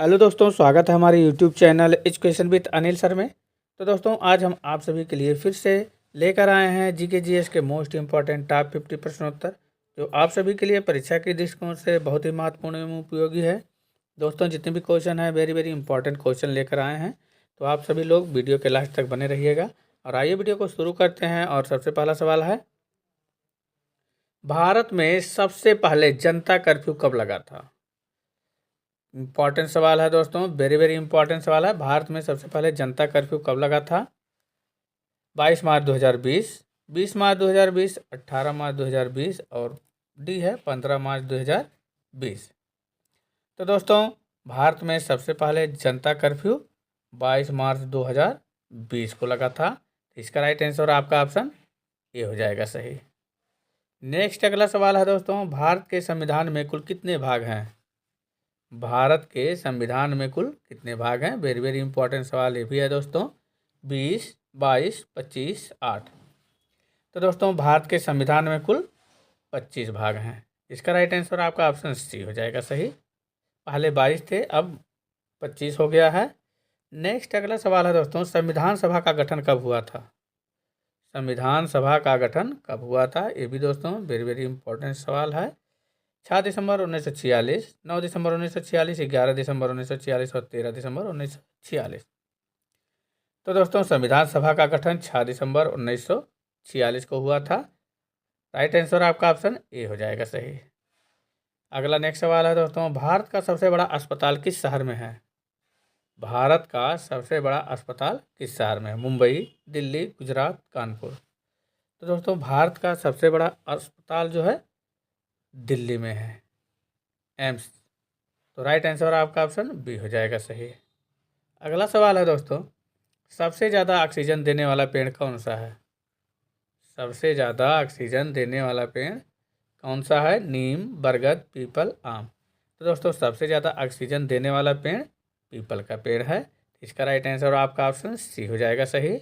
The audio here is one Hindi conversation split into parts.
हेलो दोस्तों, स्वागत है हमारे YouTube channel education with Anil sir में। तो दोस्तों, आज हम आप सभी के लिए फिर से लेकर आए हैं जीके जीएस के मोस्ट इम्पॉर्टेंट टॉप 50 प्रश्नोत्तर, जो आप सभी के लिए परीक्षा के दृष्टिकोण से बहुत ही महत्वपूर्ण एवं उपयोगी है। दोस्तों, जितने भी क्वेश्चन हैं वेरी वेरी इंपॉर्टेंट क्वेश्चन लेकर आए हैं, तो आप सभी लोग वीडियो के लास्ट तक बने रहिएगा। और आइए वीडियो को शुरू करते हैं। और सबसे पहला सवाल है, भारत में सबसे पहले जनता कर्फ्यू कब लगा था? इंपॉर्टेंट सवाल है दोस्तों, वेरी वेरी इंपॉर्टेंट सवाल है। भारत में सबसे पहले जनता कर्फ्यू कब लगा था? 22 मार्च 2020, 20 मार्च 2020, 18 मार्च 2020 और डी है 15 मार्च 2020। तो दोस्तों, भारत में सबसे पहले जनता कर्फ्यू 22 मार्च 2020 को लगा था। इसका राइट आंसर आपका ऑप्शन ए हो जाएगा सही। नेक्स्ट अगला सवाल है दोस्तों, भारत के संविधान में कुल कितने भाग हैं? भारत के संविधान में कुल कितने भाग हैं? वेरी वेरी इंपॉर्टेंट सवाल ये भी है दोस्तों। 20, 22, 25, 8। तो दोस्तों, भारत के संविधान में कुल 25 भाग हैं। इसका राइट आंसर आपका ऑप्शन सी हो जाएगा सही। पहले 22 थे, अब 25 हो गया है। नेक्स्ट अगला सवाल है दोस्तों, संविधान सभा का गठन कब हुआ था? संविधान सभा का गठन कब हुआ था? ये भी दोस्तों वेरी वेरी इंपॉर्टेंट सवाल है। 6 दिसंबर 1946, 9 दिसंबर 1946, 11 दिसंबर 1946 और 13 दिसंबर 1946। तो दोस्तों, संविधान सभा का गठन 6 दिसंबर 1946 को हुआ था। राइट आंसर आपका ऑप्शन ए हो जाएगा सही। अगला नेक्स्ट सवाल है दोस्तों, भारत का सबसे बड़ा अस्पताल किस शहर में है? भारत का सबसे बड़ा अस्पताल किस शहर में है? मुंबई, दिल्ली, गुजरात, कानपुर। तो दोस्तों, भारत का सबसे बड़ा अस्पताल जो है दिल्ली में है, एम्स। तो राइट आंसर आपका ऑप्शन बी हो जाएगा सही। अगला सवाल है दोस्तों, सबसे ज़्यादा ऑक्सीजन देने वाला पेड़ कौन सा है? सबसे ज़्यादा ऑक्सीजन देने वाला पेड़ कौन सा है? नीम, बरगद, पीपल, आम। तो दोस्तों, सबसे ज़्यादा ऑक्सीजन देने वाला पेड़ पीपल का पेड़ है। इसका राइट आंसर आपका ऑप्शन सी हो जाएगा सही।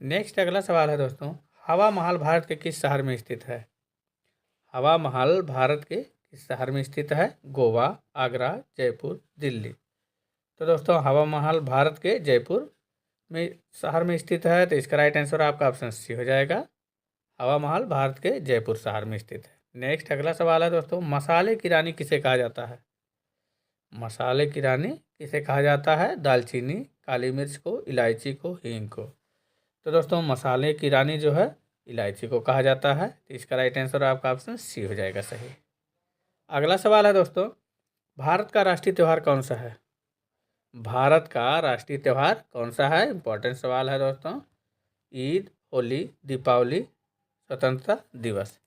नेक्स्ट अगला सवाल है दोस्तों, हवा महल भारत के किस शहर में स्थित है? हवा महल भारत के किस शहर में स्थित है? गोवा, आगरा, जयपुर, दिल्ली। तो दोस्तों, हवा महल भारत के जयपुर में शहर में स्थित है। तो इसका राइट आंसर आपका ऑप्शन सी हो जाएगा। हवा महल भारत के जयपुर शहर में स्थित है। नेक्स्ट अगला सवाल है दोस्तों, मसाले की रानी किसे कहा जाता है? मसाले की रानी किसे कहा जाता है? दालचीनी, काली मिर्च को, इलायची को, हींग को। तो दोस्तों, मसाले की रानी जो है इलायची को कहा जाता है। तो इसका राइट आंसर आपका ऑप्शन सी हो जाएगा सही। अगला सवाल है दोस्तों, भारत का राष्ट्रीय त्यौहार कौन सा है? भारत का राष्ट्रीय त्यौहार कौन सा है? इंपॉर्टेंट सवाल है दोस्तों। ईद, होली, दीपावली, स्वतंत्रता दिवस।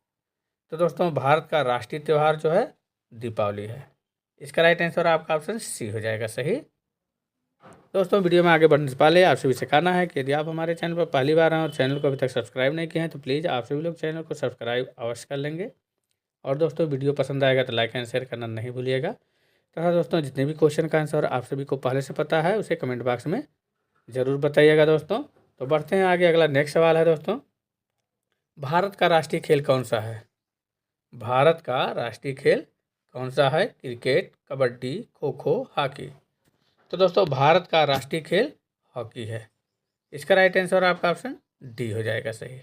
तो दोस्तों, भारत का राष्ट्रीय त्यौहार जो है दीपावली है। इसका राइट आंसर आपका ऑप्शन सी हो जाएगा सही। दोस्तों, वीडियो में आगे बढ़ने से पहले आप सभी से कहना है कि यदि आप हमारे चैनल पर पहली बार आए और चैनल को अभी तक सब्सक्राइब नहीं किए हैं तो प्लीज़ आप सभी लोग चैनल को सब्सक्राइब अवश्य कर लेंगे। और दोस्तों, वीडियो पसंद आएगा तो लाइक एंड शेयर करना नहीं भूलिएगा। तथा दोस्तों, जितने भी क्वेश्चन का आंसर आप सभी को पहले से पता है उसे कमेंट बॉक्स में ज़रूर बताइएगा दोस्तों। तो बढ़ते हैं आगे। अगला नेक्स्ट सवाल है दोस्तों, भारत का राष्ट्रीय खेल कौन सा है? भारत का राष्ट्रीय खेल कौन सा है? Cricket, kabaddi, kho kho, hockey. तो दोस्तों, भारत का राष्ट्रीय खेल हॉकी है। इसका राइट आंसर आपका ऑप्शन डी हो जाएगा सही।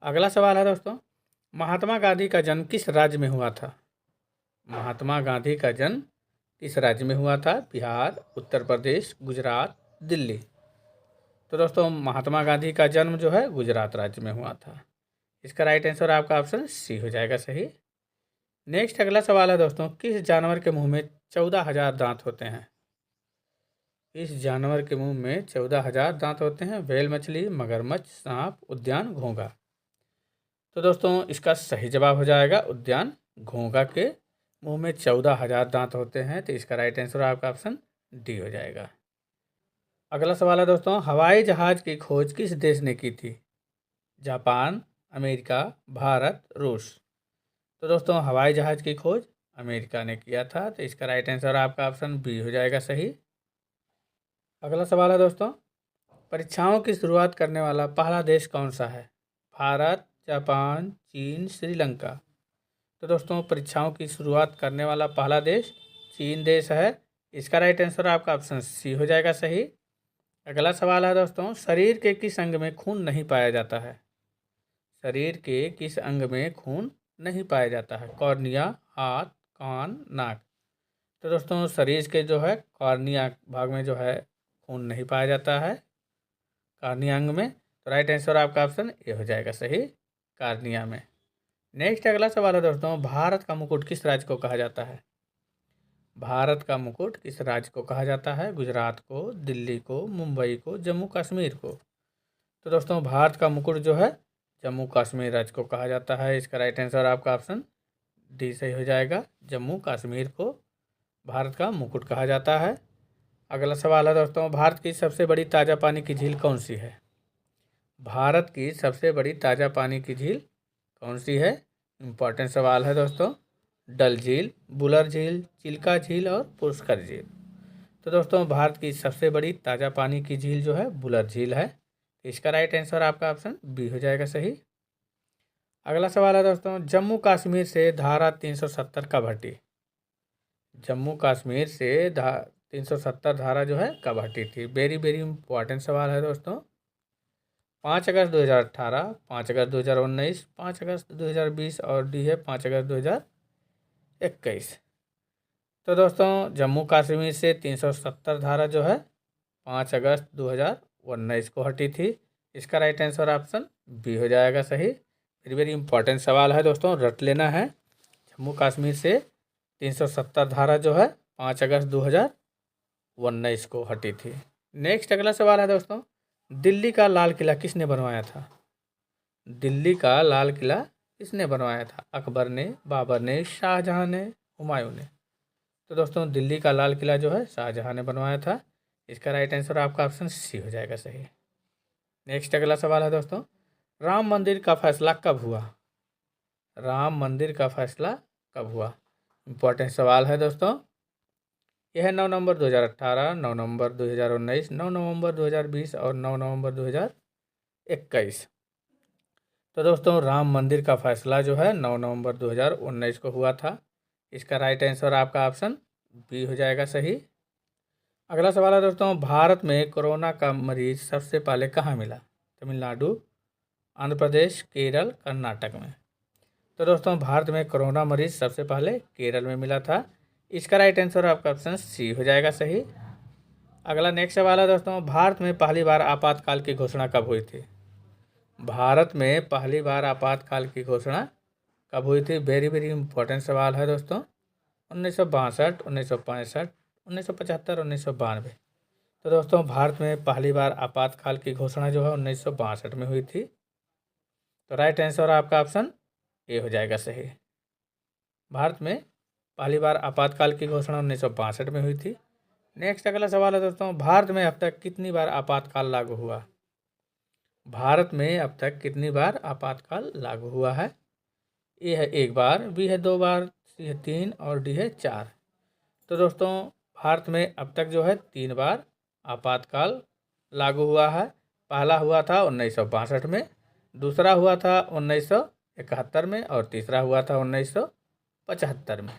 अगला सवाल है दोस्तों, महात्मा गांधी का जन्म किस राज्य में हुआ था? महात्मा गांधी का जन्म किस राज्य में हुआ था? बिहार, उत्तर प्रदेश, गुजरात, दिल्ली। तो दोस्तों, महात्मा गांधी का जन्म जो है गुजरात राज्य में हुआ था। इसका राइट आंसर आपका ऑप्शन सी हो जाएगा सही। नेक्स्ट अगला सवाल है दोस्तों, किस जानवर के मुंह में 14,000 दांत होते हैं? इस जानवर के मुंह में 14,000 दांत होते हैं? व्हेल मछली, मगरमच्छ, सांप, उद्यान घोंघा। तो दोस्तों, इसका सही जवाब हो जाएगा उद्यान घोंघा के मुंह में 14,000 दांत होते हैं। तो इसका राइट आंसर आपका ऑप्शन डी हो जाएगा। अगला सवाल है दोस्तों, हवाई जहाज की खोज किस देश ने की थी? जापान, अमेरिका, भारत, रूस। तो दोस्तों, हवाई जहाज की खोज अमेरिका ने किया था। तो इसका राइट आंसर आपका ऑप्शन बी हो जाएगा सही। अगला सवाल है दोस्तों, परीक्षाओं की शुरुआत करने वाला पहला देश कौन सा है? भारत, जापान, चीन, श्रीलंका। तो दोस्तों, परीक्षाओं की शुरुआत करने वाला पहला देश चीन देश है। इसका राइट आंसर आपका ऑप्शन सी हो जाएगा सही। अगला सवाल है दोस्तों, शरीर के किस अंग में खून नहीं पाया जाता है? शरीर के किस अंग में खून नहीं पाया जाता है? कॉर्निया, हाथ, कान, नाक। तो दोस्तों शरीर के जो है कॉर्निया भाग में जो है खून नहीं पाया जाता है, कॉर्निया अंग में। तो राइट आंसर आपका ऑप्शन ए हो जाएगा सही, कॉर्निया में। नेक्स्ट अगला सवाल है दोस्तों, भारत का मुकुट किस राज्य को कहा जाता है? भारत का मुकुट किस राज्य को कहा जाता है? गुजरात को, दिल्ली को, मुंबई को, जम्मू कश्मीर को। तो दोस्तों भारत का मुकुट जो है जम्मू कश्मीर राज्य को कहा जाता है। इसका राइट आंसर आपका ऑप्शन डी सही हो जाएगा, जम्मू कश्मीर को भारत का मुकुट कहा जाता है। अगला सवाल है दोस्तों, भारत की सबसे बड़ी ताज़ा पानी की झील कौन सी है? भारत की सबसे बड़ी ताज़ा पानी की झील कौन सी है? इम्पॉर्टेंट सवाल है दोस्तों। डल झील, बुलर झील, चिल्का झील और पुष्कर झील। तो दोस्तों भारत की सबसे बड़ी ताज़ा पानी की झील जो है बुलर झील है। इसका राइट आंसर आपका ऑप्शन बी हो जाएगा सही। अगला सवाल है दोस्तों, जम्मू कश्मीर से धारा 370 कब हटी? जम्मू कश्मीर से 370 धारा जो है कब हटी थी? वेरी वेरी इंपॉर्टेंट सवाल है दोस्तों। 5 अगस्त 2018, 5 अगस्त 2019, 5 अगस्त 2020 और डी है 5 अगस्त 2021। तो दोस्तों जम्मू कश्मीर से 370 धारा जो है 5 अगस्त 2019 को हटी थी। इसका राइट आंसर ऑप्शन बी हो जाएगा सही। वेरी वेरी इंपॉर्टेंट सवाल है दोस्तों, रट लेना है। जम्मू कश्मीर से 370 धारा जो है 5 अगस्त 2019 को हटी थी। नेक्स्ट अगला सवाल है दोस्तों, दिल्ली का लाल किला किसने बनवाया था? दिल्ली का लाल किला किसने बनवाया था? अकबर ने, बाबर ने, शाहजहां ने, हुमायूं ने। तो दोस्तों दिल्ली का लाल किला जो है शाहजहां ने बनवाया था। इसका राइट आंसर आपका ऑप्शन सी हो जाएगा सही। नेक्स्ट अगला सवाल है दोस्तों, राम मंदिर का फैसला कब हुआ? राम मंदिर का फैसला कब हुआ? इम्पोर्टेंट सवाल है दोस्तों। यह है 9 नवंबर 2018, 9 नवंबर 2019, 9 नवंबर 2020 और 9 नवंबर 2021। तो दोस्तों राम मंदिर का फैसला जो है 9 नवंबर 2019 को हुआ था। इसका राइट आंसर आपका ऑप्शन बी हो जाएगा सही। अगला सवाल है दोस्तों, भारत में कोरोना का मरीज सबसे पहले कहाँ मिला? तमिलनाडु, आंध्र प्रदेश, केरल, कर्नाटक में। तो दोस्तों भारत में कोरोना मरीज सबसे पहले केरल में मिला था। इसका राइट आंसर आपका ऑप्शन सी हो जाएगा सही। अगला नेक्स्ट सवाल है दोस्तों, भारत में पहली बार आपातकाल की घोषणा कब हुई थी? भारत में पहली बार आपातकाल की घोषणा कब हुई थी? वेरी वेरी इंपॉर्टेंट सवाल है दोस्तों। 1962, 1965, 1975, 1992। तो दोस्तों भारत में पहली बार आपातकाल की घोषणा जो है 1962 में हुई थी। तो राइट आंसर आपका ऑप्शन ए हो जाएगा सही। भारत में पहली बार आपातकाल की घोषणा 1962 में हुई थी। नेक्स्ट अगला सवाल है दोस्तों, भारत में अब तक कितनी बार आपातकाल लागू हुआ? भारत में अब तक कितनी बार आपातकाल लागू हुआ है? ए है 1 बार, बी है 2 बार, सी है 3 और डी है 4। तो दोस्तों भारत में अब तक जो है 3 बार आपातकाल लागू हुआ है। पहला हुआ था 1962 में, दूसरा हुआ था 1971 में और तीसरा हुआ था 1975 में।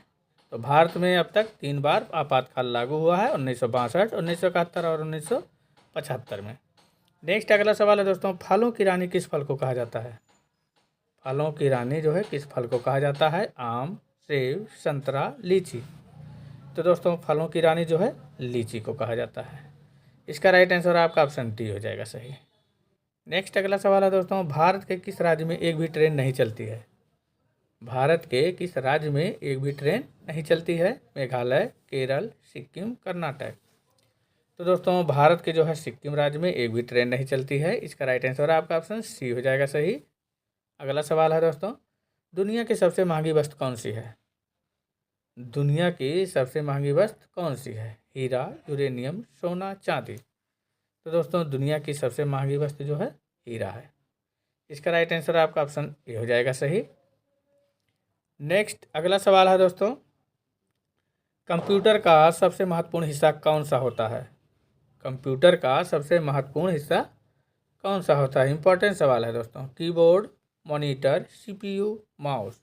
तो भारत में अब तक 3 बार आपातकाल लागू हुआ है, 1962, 1971 और 1975 में। नेक्स्ट अगला सवाल है दोस्तों, फलों की रानी किस फल को कहा जाता है? फलों की रानी जो है किस फल को कहा जाता है? आम, सेब, संतरा, लीची। तो दोस्तों फलों की रानी जो है लीची को कहा जाता है। इसका राइट आंसर आपका ऑप्शन डी हो जाएगा सही। नेक्स्ट अगला सवाल है दोस्तों, भारत के किस राज्य में एक भी ट्रेन नहीं चलती है? भारत के किस राज्य में एक भी ट्रेन नहीं चलती है? मेघालय, केरल, सिक्किम, कर्नाटक। तो दोस्तों भारत के जो है सिक्किम राज्य में एक भी ट्रेन नहीं चलती है। इसका राइट आंसर आपका ऑप्शन सी हो जाएगा सही। अगला सवाल है दोस्तों, दुनिया की सबसे महंगी वस्तु कौन सी है? दुनिया की सबसे महंगी वस्तु कौन सी है? हीरा, यूरेनियम, सोना, चांदी। तो दोस्तों दुनिया की सबसे महंगी वस्तु जो है हीरा है। इसका राइट आंसर आपका ऑप्शन ए हो जाएगा सही। नेक्स्ट अगला सवाल है दोस्तों, कंप्यूटर का सबसे महत्वपूर्ण हिस्सा कौन सा होता है? कंप्यूटर का सबसे महत्वपूर्ण हिस्सा कौन सा होता है? इंपॉर्टेंट सवाल है दोस्तों। Keyboard, monitor, CPU, mouse.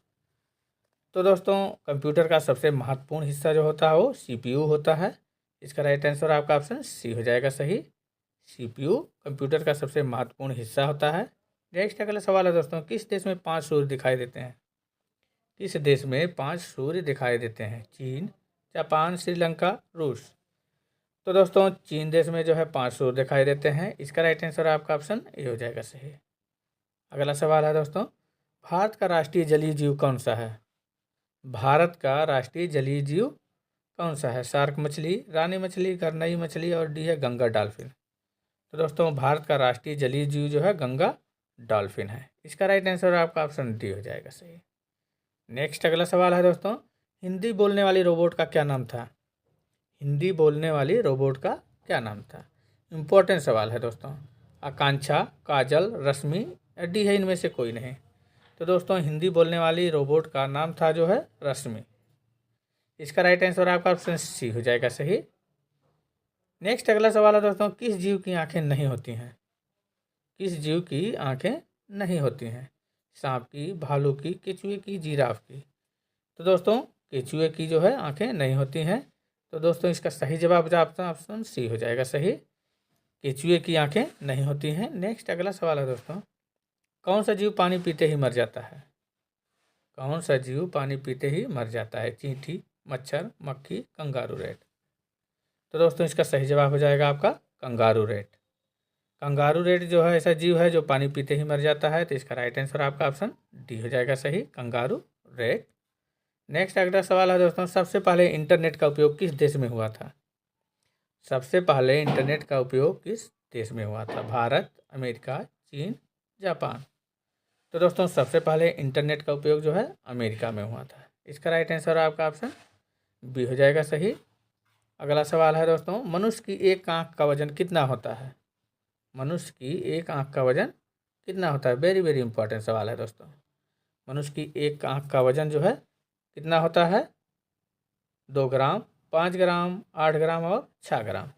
तो दोस्तों कंप्यूटर का सबसे महत्वपूर्ण हिस्सा जो होता है वो सीपीयू होता है। इसका राइट आंसर आपका ऑप्शन सी हो जाएगा सही। CPU कंप्यूटर का सबसे महत्वपूर्ण हिस्सा होता है। नेक्स्ट अगला सवाल है दोस्तों, किस देश में 5 सूर्य दिखाई देते हैं? किस देश में 5 सूर्य दिखाई देते हैं? चीन, जापान, श्रीलंका, रूस। तो दोस्तों चीन देश में जो है 5 सूर्य दिखाई देते हैं। इसका राइट आंसर आपका ऑप्शन ए हो जाएगा सही। अगला सवाल है दोस्तों, भारत का राष्ट्रीय जलीय जीव कौन सा है? भारत का राष्ट्रीय जलीय जीव कौन सा है? शार्क मछली, रानी मछली, गरनई मछली और डी है गंगा डॉल्फिन। तो दोस्तों भारत का राष्ट्रीय जलीय जीव जो है गंगा डॉल्फिन है। इसका राइट आंसर आपका ऑप्शन डी हो जाएगा सही। नेक्स्ट अगला सवाल है दोस्तों, हिंदी बोलने वाली रोबोट का क्या नाम था? हिंदी बोलने वाली रोबोट का क्या नाम था? इम्पोर्टेंट सवाल है दोस्तों। आकांक्षा, काजल, रश्मि, डी है इनमें से कोई नहीं। तो दोस्तों हिंदी बोलने वाली रोबोट का नाम था जो है रश्मि। इसका राइट आंसर आपका ऑप्शन सी हो जाएगा सही। नेक्स्ट अगला सवाल है दोस्तों, किस जीव की आंखें नहीं होती हैं? किस जीव की आंखें नहीं होती हैं? सांप की, भालू की, केचुए की, जिराफ की। तो दोस्तों केचुए की जो है आंखें नहीं होती हैं। तो दोस्तों इसका सही जवाब जो आपका ऑप्शन सी हो जाएगा सही। केचुए की आंखें नहीं होती हैं। नेक्स्ट अगला सवाल है दोस्तों, कौन सा जीव पानी पीते ही मर जाता है? कौन सा जीव पानी पीते ही मर जाता है? चींटी, मच्छर, मक्खी, कंगारू रेट। तो दोस्तों इसका सही जवाब हो जाएगा आपका कंगारू रेट। कंगारू रेट जो है ऐसा जीव है जो पानी पीते ही मर जाता है। तो इसका राइट आंसर आपका ऑप्शन डी हो जाएगा सही, कंगारू रेट। नेक्स्ट अगला सवाल है दोस्तों, सबसे पहले इंटरनेट का उपयोग किस देश में हुआ था? सबसे पहले इंटरनेट का उपयोग किस देश में हुआ था? भारत, अमेरिका, चीन, जापान। तो दोस्तों सबसे पहले इंटरनेट का उपयोग जो है अमेरिका में हुआ था। इसका राइट आंसर आपका ऑप्शन बी हो जाएगा सही। अगला सवाल है दोस्तों, मनुष्य की एक आंख का वजन कितना होता है? मनुष्य की एक आंख का वजन कितना होता है? वेरी वेरी इंपॉर्टेंट सवाल है दोस्तों। मनुष्य की एक आंख का वजन जो है कितना होता है? 2 ग्राम, 5 ग्राम, 8 ग्राम और 6 ग्राम।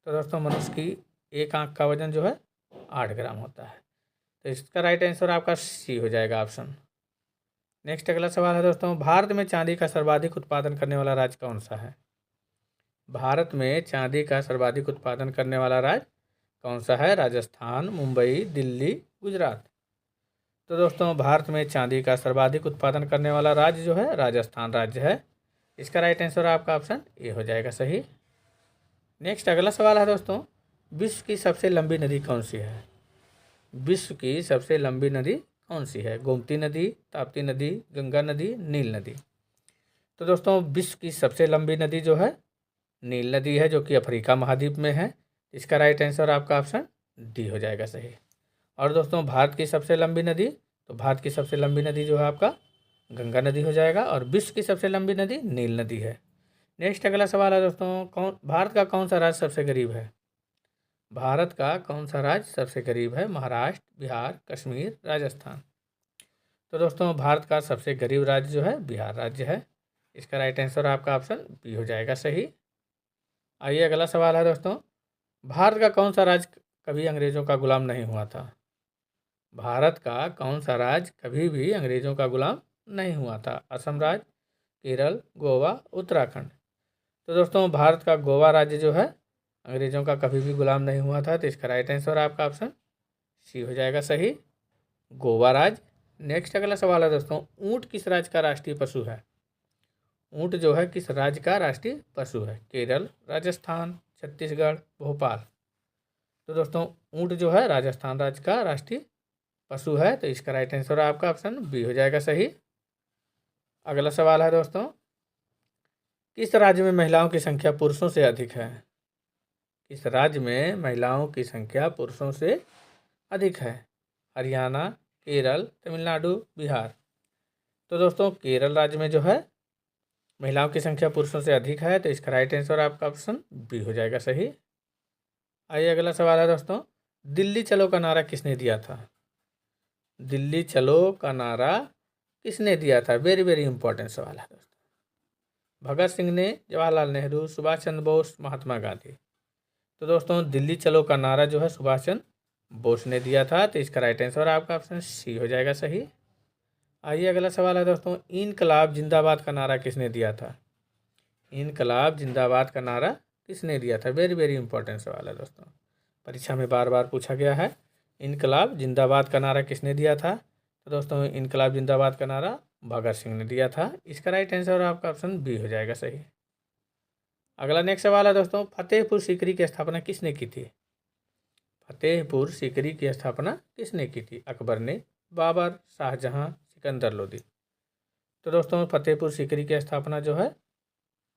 तो दोस्तों मनुष्य की एक आंख का वजन जो है 8 ग्राम होता है। तो इसका राइट आंसर आपका सी हो जाएगा ऑप्शन। नेक्स्ट अगला सवाल है दोस्तों, भारत में चांदी का सर्वाधिक उत्पादन करने वाला राज्य कौन सा है? भारत में चांदी का सर्वाधिक उत्पादन करने वाला राज्य कौन सा है? राजस्थान, मुंबई, दिल्ली, गुजरात। तो दोस्तों भारत में चांदी का सर्वाधिक उत्पादन करने वाला राज्य जो है राजस्थान राज्य है। इसका राइट आंसर आपका ऑप्शन ए हो जाएगा सही। नेक्स्ट अगला सवाल है दोस्तों, विश्व की सबसे लंबी नदी कौन सी है? विश्व की सबसे लंबी नदी कौन सी है? गोमती नदी, ताप्ती नदी, गंगा नदी, नील नदी। तो दोस्तों विश्व की सबसे लंबी नदी जो है नील नदी है, जो कि अफ्रीका महाद्वीप में है। इसका राइट आंसर आपका ऑप्शन डी हो जाएगा सही। और दोस्तों भारत की सबसे लंबी नदी, तो भारत की सबसे लंबी नदी जो है आपका गंगा नदी हो जाएगा। और विश्व की सबसे लंबी नदी नील नदी है। नेक्स्ट अगला सवाल है दोस्तों, भारत का कौन सा राज्य सबसे गरीब है? भारत का कौन सा राज्य सबसे गरीब है? महाराष्ट्र, बिहार, कश्मीर, राजस्थान। तो दोस्तों भारत का सबसे गरीब राज्य जो है बिहार राज्य है। इसका राइट आंसर आपका ऑप्शन बी हो जाएगा सही। आइए अगला सवाल है दोस्तों, भारत का कौन सा राज्य कभी अंग्रेज़ों का गुलाम नहीं हुआ था? भारत का कौन सा राज्य कभी भी अंग्रेज़ों का गुलाम नहीं हुआ था? असम राज्य, केरल, गोवा, उत्तराखंड। तो दोस्तों भारत का गोवा राज्य जो है अंग्रेज़ों का कभी भी गुलाम नहीं हुआ था। तो इसका राइट आंसर आपका ऑप्शन सी हो जाएगा सही, गोवा राज्य। नेक्स्ट अगला सवाल है दोस्तों, ऊँट किस राज्य का राष्ट्रीय पशु है? ऊँट जो है किस राज्य का राष्ट्रीय पशु है? केरल, राजस्थान, छत्तीसगढ़, भोपाल। तो दोस्तों ऊँट जो है राजस्थान राज्य का राष्ट्रीय पशु है। तो इसका राइट आंसर आपका ऑप्शन बी हो जाएगा सही। अगला सवाल है दोस्तों, किस राज्य में महिलाओं की संख्या पुरुषों से अधिक है? किस राज्य में महिलाओं की संख्या पुरुषों से अधिक है? हरियाणा, केरल, तमिलनाडु, बिहार। तो दोस्तों केरल राज्य में जो है महिलाओं की संख्या पुरुषों से अधिक है। तो इसका राइट आंसर आपका ऑप्शन बी हो जाएगा सही। आइए अगला सवाल है दोस्तों, दिल्ली चलो का नारा किसने दिया था? दिल्ली चलो का नारा किसने दिया था? वेरी वेरी इंपॉर्टेंट सवाल है दोस्तों। भगत सिंह ने, जवाहरलाल नेहरू, सुभाष चंद्र बोस, महात्मा गांधी। तो दोस्तों दिल्ली चलो का नारा जो है सुभाष चंद्र बोस ने दिया था। तो इसका राइट आंसर आपका ऑप्शन सी हो जाएगा सही। आइए अगला सवाल है दोस्तों, इनकलाब जिंदाबाद का नारा किसने दिया था? इनकलाब जिंदाबाद का नारा किसने दिया था? वेरी वेरी इंपॉर्टेंट सवाल है दोस्तों, परीक्षा में बार बार पूछा गया है। इनकलाब जिंदाबाद का नारा किसने दिया था? तो दोस्तों इनकलाब जिंदाबाद का नारा भगत सिंह ने दिया था। इसका राइट आंसर आपका ऑप्शन बी हो जाएगा सही। अगला नेक्स्ट सवाल है दोस्तों, फतेहपुर सीकरी की स्थापना किसने की थी? फतेहपुर सीकरी की स्थापना किसने की थी? अकबर ने, बाबर, शाहजहां, सिकंदर लोदी। तो दोस्तों फतेहपुर सीकरी की स्थापना जो है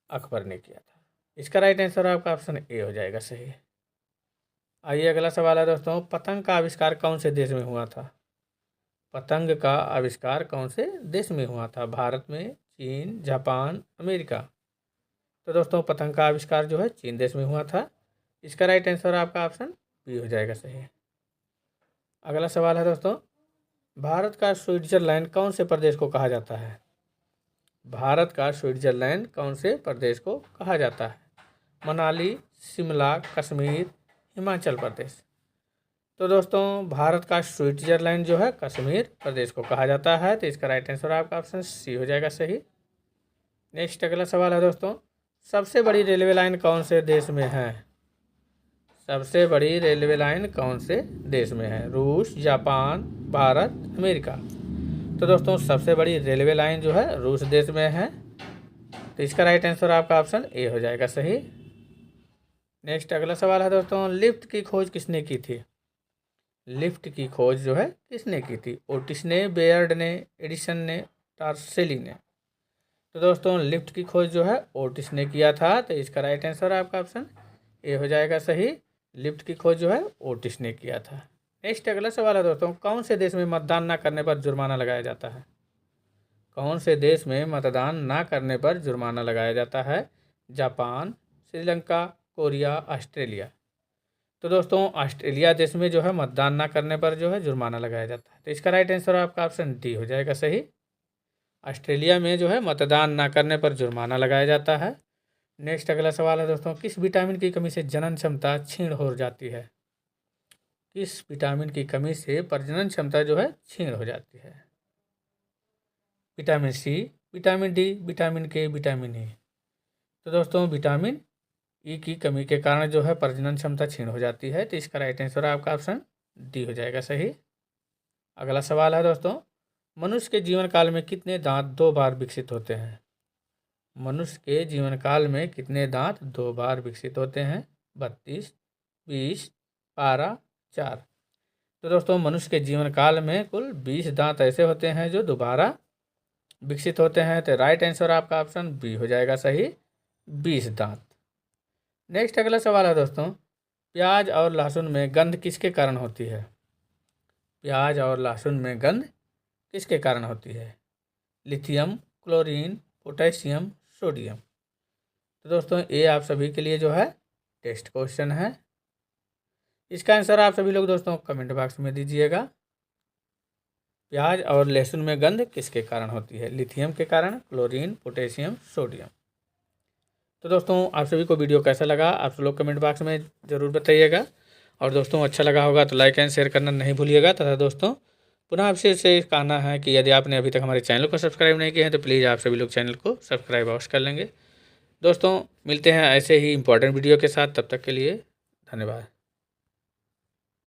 अकबर ने किया था। इसका राइट आंसर आपका ऑप्शन ए हो जाएगा सही। आइए अगला सवाल है दोस्तों, पतंग का आविष्कार कौन से देश में हुआ था? पतंग का आविष्कार कौन से देश में हुआ था? भारत में, चीन, जापान, अमेरिका। तो दोस्तों पतंग का आविष्कार जो है चीन देश में हुआ था। इसका राइट आंसर आपका ऑप्शन बी हो जाएगा सही। अगला सवाल है दोस्तों, भारत का स्विट्जरलैंड कौन से प्रदेश को कहा जाता है? भारत का स्विट्जरलैंड कौन से प्रदेश को कहा जाता है? मनाली, शिमला, कश्मीर, हिमाचल प्रदेश। तो दोस्तों भारत का स्विट्जरलैंड जो है कश्मीर प्रदेश को कहा जाता है। तो इसका राइट आंसर आपका ऑप्शन सी हो जाएगा सही। नेक्स्ट अगला सवाल है दोस्तों, सबसे बड़ी रेलवे लाइन कौन से देश में है? सबसे बड़ी रेलवे लाइन कौन से देश में है? रूस, जापान, भारत, अमेरिका। तो दोस्तों सबसे बड़ी रेलवे लाइन जो है रूस देश में है। तो इसका राइट आंसर आपका ऑप्शन ए हो जाएगा सही। नेक्स्ट अगला सवाल है दोस्तों, लिफ्ट की खोज किसने की थी? लिफ्ट की खोज जो है किसने की थी? ओटिस ने, बेयर्ड ने, एडिसन ने, टार्सेली ने। तो दोस्तों लिफ्ट की खोज जो है ओटिस ने किया था। तो इसका राइट आंसर आपका ऑप्शन ए हो जाएगा सही। लिफ्ट की खोज जो है ओटिस ने किया था। नेक्स्ट अगला सवाल है दोस्तों, कौन से देश में मतदान न करने पर जुर्माना लगाया जाता है? कौन से देश में मतदान न करने पर जुर्माना लगाया जाता है? Japan, Sri Lanka, Korea, Australia. तो दोस्तों ऑस्ट्रेलिया देश में जो है मतदान ना करने पर जो है जुर्माना लगाया जाता है। तो इसका राइट आंसर आपका ऑप्शन डी हो जाएगा सही। ऑस्ट्रेलिया में जो है मतदान ना करने पर जुर्माना लगाया जाता है। नेक्स्ट अगला सवाल है दोस्तों, किस विटामिन की कमी से जनन क्षमता क्षीण हो जाती है? किस विटामिन की कमी से प्रजनन क्षमता जो है क्षीण हो जाती है? Vitamin C, vitamin D, vitamin K, vitamin E. तो दोस्तों विटामिन ई की कमी के कारण जो है प्रजनन क्षमता क्षीण हो जाती है। तो इसका राइट आंसर आपका ऑप्शन डी हो जाएगा सही। अगला सवाल है दोस्तों, मनुष्य के जीवन काल में कितने दांत 2 बार विकसित होते हैं? मनुष्य के जीवन काल में कितने दांत 2 बार विकसित होते हैं? 32, 20, 12, 4। तो दोस्तों मनुष्य के जीवन काल में कुल 20 दांत ऐसे होते हैं जो दोबारा विकसित होते हैं। तो राइट आंसर आपका ऑप्शन बी हो जाएगा सही, 20 दांत। नेक्स्ट अगला सवाल है दोस्तों, प्याज और लहसुन में गंध किसके कारण होती है? प्याज और लहसुन में गंध किसके कारण होती है? Lithium, chlorine, potassium, sodium. तो दोस्तों ये आप सभी के लिए जो है टेस्ट क्वेश्चन है। इसका आंसर आप सभी लोग दोस्तों कमेंट बॉक्स में दीजिएगा। प्याज और लहसुन में गंध किसके कारण होती है? लिथियम के कारण, क्लोरीन, पोटेशियम, सोडियम। तो दोस्तों आप सभी को वीडियो कैसा लगा आप सब लोग कमेंट बॉक्स में ज़रूर बताइएगा। और दोस्तों अच्छा लगा होगा तो लाइक एंड शेयर करना नहीं भूलिएगा। तथा दोस्तों पुनः आपसे से कहना है कि यदि आपने अभी तक हमारे चैनल को सब्सक्राइब नहीं किया है तो प्लीज़ आप सभी लोग चैनल को सब्सक्राइब अवश्य कर लेंगे। दोस्तों मिलते हैं ऐसे ही इंपॉर्टेंट वीडियो के साथ, तब तक के लिए धन्यवाद।